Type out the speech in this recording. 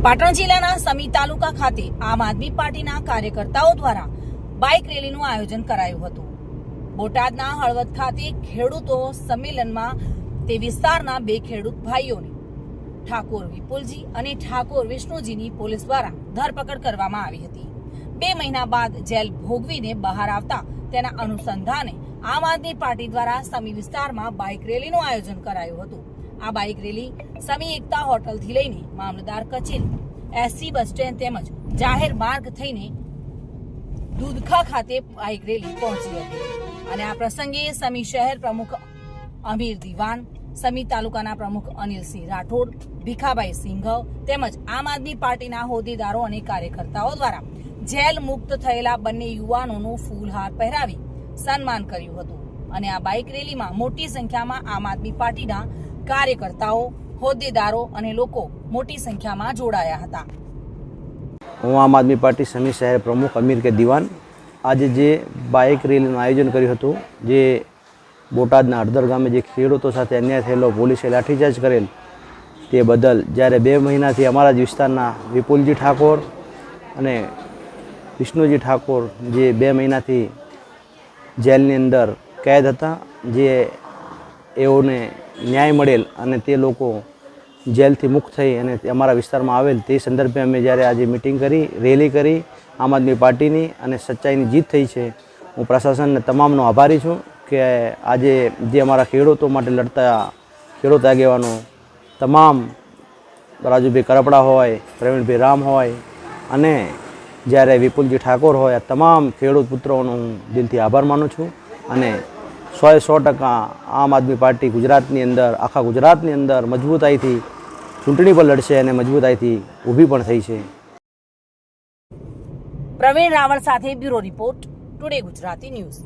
પાટણ જિલ્લાના સમી તાલુકા ખાતે આમ આદમી પાર્ટીના કાર્યકર્તાઓ દ્વારા બાઇક રેલીનું આયોજન કરાયું હતું। બોટાદના હળવદ ખાતે ખેડૂતો સંમેલનમાં તે વિસ્તારના બે ખેડૂત ભાઈઓની ઠાકોર વિપુલજી અને ઠાકોર વિષ્ણુજીની પોલીસ દ્વારા ધરપકડ કરવામાં આવી હતી। 2 મહિના બાદ જેલ ભોગવીને બહાર આવતા તેના અનુસંધાને આમ આદમી પાર્ટી દ્વારા સમી વિસ્તારમાં બાઇક રેલીનું આયોજન કરાયું હતું। આ બાઇક રેલી સમી એકતા હોટલથી લઈને મામલતદાર કચેરી, એસટી બસ સ્ટેન્ડ તેમજ જાહેર માર્ગ થઈને દૂધખા ખાતે બાઇક રેલી પહોંચી હતી અને આ પ્રસંગે સમી શહેર પ્રમુખ અમીર દિવાન, સમી તાલુકાના પ્રમુખ અનિલસિંહ રાઠોડ, ભીખાભાઈ સિંઘવ તેમજ આમ આદમી પાર્ટીના હોદ્દેદારો અને કાર્યકર્તાઓ દ્વારા જેલ મુક્ત થયેલા બંને યુવાનોનું ફૂલહાર પહેરાવી સન્માન કર્યું હતું અને આ બાઇક રેલીમાં મોટી સંખ્યામાં આમ આદમી પાર્ટીના કાર્યકર્તાઓ, હોદ્દેદારો અને લોકો મોટી સંખ્યામાં જોડાયા હતા। હું આમ આદમી પાર્ટી સમી શહેર પ્રમુખ અમીર કે દિવાન આજે જે બાઇક રેલીનું આયોજન કર્યું હતું, જે બોટાદના હળદર ગામે જે ખેડૂતો સાથે અન્યાય થયેલો પોલીસે લાઠીચાર્જ કરેલ તે બદલ જ્યારે 2 મહિનાથી અમારા જ વિસ્તારના વિપુલજી ઠાકોર અને વિષ્ણુજી ઠાકોર જે 2 મહિનાથી જેલની અંદર કેદ હતા, જે એઓને ન્યાય મળેલ અને તે લોકો જેલથી મુક્ત થઈ અને અમારા વિસ્તારમાં આવેલ તે સંદર્ભે અમે જ્યારે આજે મિટિંગ કરી, રેલી કરી આમ આદમી પાર્ટીની અને સચ્ચાઈની જીત થઈ છે। હું પ્રશાસનને તમામનો આભારી છું કે આજે જે અમારા ખેડૂતો માટે લડતા ખેડૂત આગેવાનો તમામ રાજુભાઈ કરપડા હોય, પ્રવીણભાઈ રામ હોય અને જ્યારે વિપુલજી ઠાકોર હોય, આ તમામ ખેડૂત પુત્રોનો હું દિલથી આભાર માનું છું અને 100% આમ આદમી પાર્ટી ગુજરાતની અંદર, આખા ગુજરાતની અંદર મજબૂતાઈથી ચૂંટણી પર લડશે અને મજબૂતાઈથી ઊભી પણ થઈ છે। પ્રવીણ રાવળ સાથે bureau report, today Gujarati news.